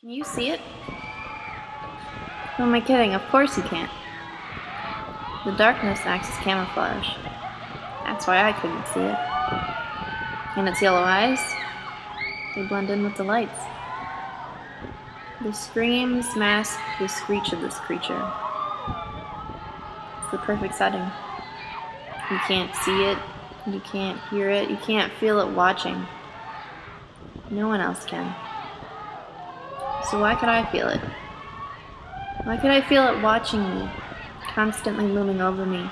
Can you see it? Who am I kidding? Of course you can't. The darkness acts as camouflage. That's why I couldn't see it. And its yellow eyes? They blend in with the lights. The screams mask the screech of this creature. It's the perfect setting. You can't see it, you can't hear it, you can't feel it watching. No one else can. So why could I feel it? Why could I feel it watching me, constantly looming over me,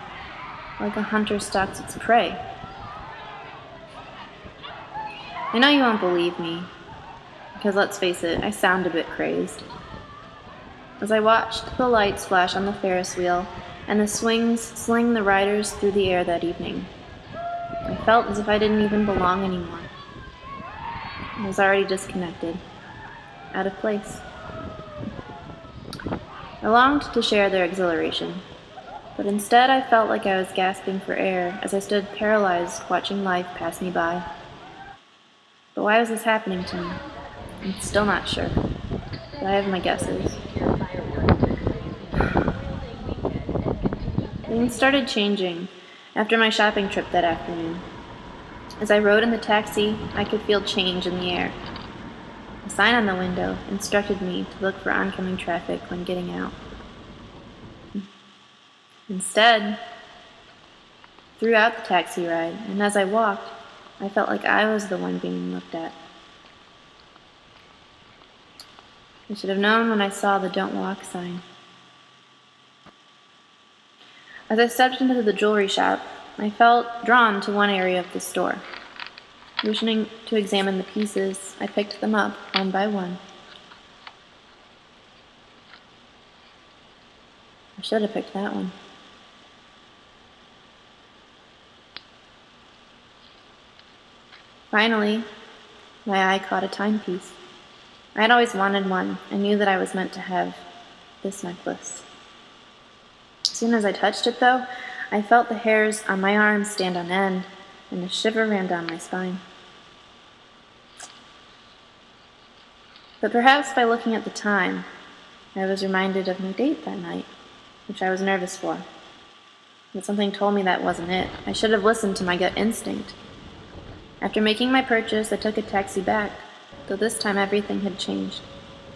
like a hunter stalks its prey? I know you won't believe me, because let's face it, I sound a bit crazed. As I watched the lights flash on the Ferris wheel and the swings sling the riders through the air that evening, I felt as if I didn't even belong anymore. I was already disconnected, out of place. I longed to share their exhilaration, but instead I felt like I was gasping for air as I stood paralyzed watching life pass me by. But why was this happening to me? I'm still not sure, but I have my guesses. Things started changing after my shopping trip that afternoon. As I rode in the taxi, I could feel change in the air. A sign on the window instructed me to look for oncoming traffic when getting out. Instead, throughout the taxi ride, and as I walked, I felt like I was the one being looked at. I should have known when I saw the "Don't Walk" sign. As I stepped into the jewelry shop, I felt drawn to one area of the store. Wishing to examine the pieces, I picked them up one by one. I should have picked that one. Finally, my eye caught a timepiece. I had always wanted one and knew that I was meant to have this necklace. As soon as I touched it, though, I felt the hairs on my arms stand on end, and a shiver ran down my spine. But perhaps by looking at the time, I was reminded of my date that night, which I was nervous for. But something told me that wasn't it. I should have listened to my gut instinct. After making my purchase, I took a taxi back, though this time everything had changed.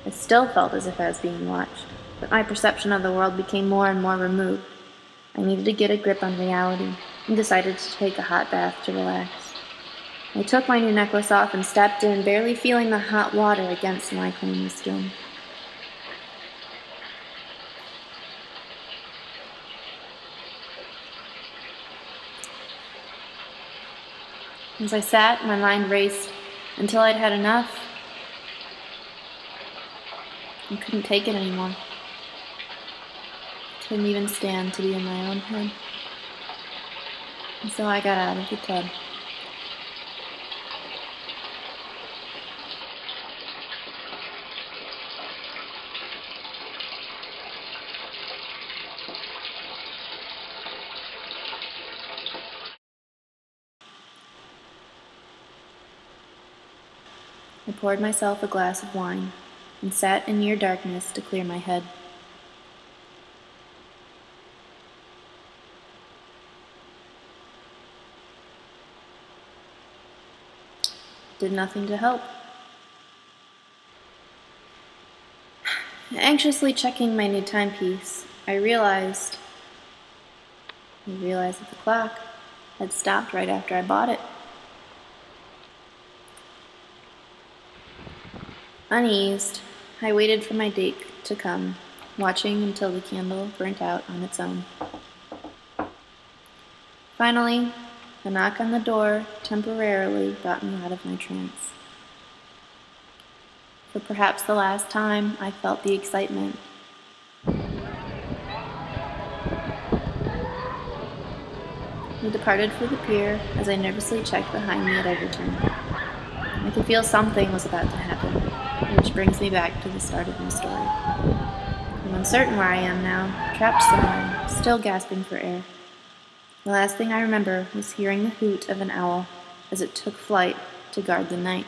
I still felt as if I was being watched, but my perception of the world became more and more removed. I needed to get a grip on reality and decided to take a hot bath to relax. I took my new necklace off and stepped in, barely feeling the hot water against my clammy skin. As I sat, my mind raced until I'd had enough. I couldn't take it anymore. Couldn't even stand to be in my own head. And so I got out of the tub. I poured myself a glass of wine and sat in near darkness to clear my head. Did nothing to help. Anxiously checking my new timepiece, I realized that the clock had stopped right after I bought it. Uneased, I waited for my date to come, watching until the candle burnt out on its own. Finally, a knock on the door temporarily got me out of my trance. For perhaps the last time, I felt the excitement. We departed for the pier as I nervously checked behind me at every turn. I could feel something was about to happen, which brings me back to the start of my story. I'm uncertain where I am now, trapped somewhere, still gasping for air. The last thing I remember was hearing the hoot of an owl as it took flight to guard the night.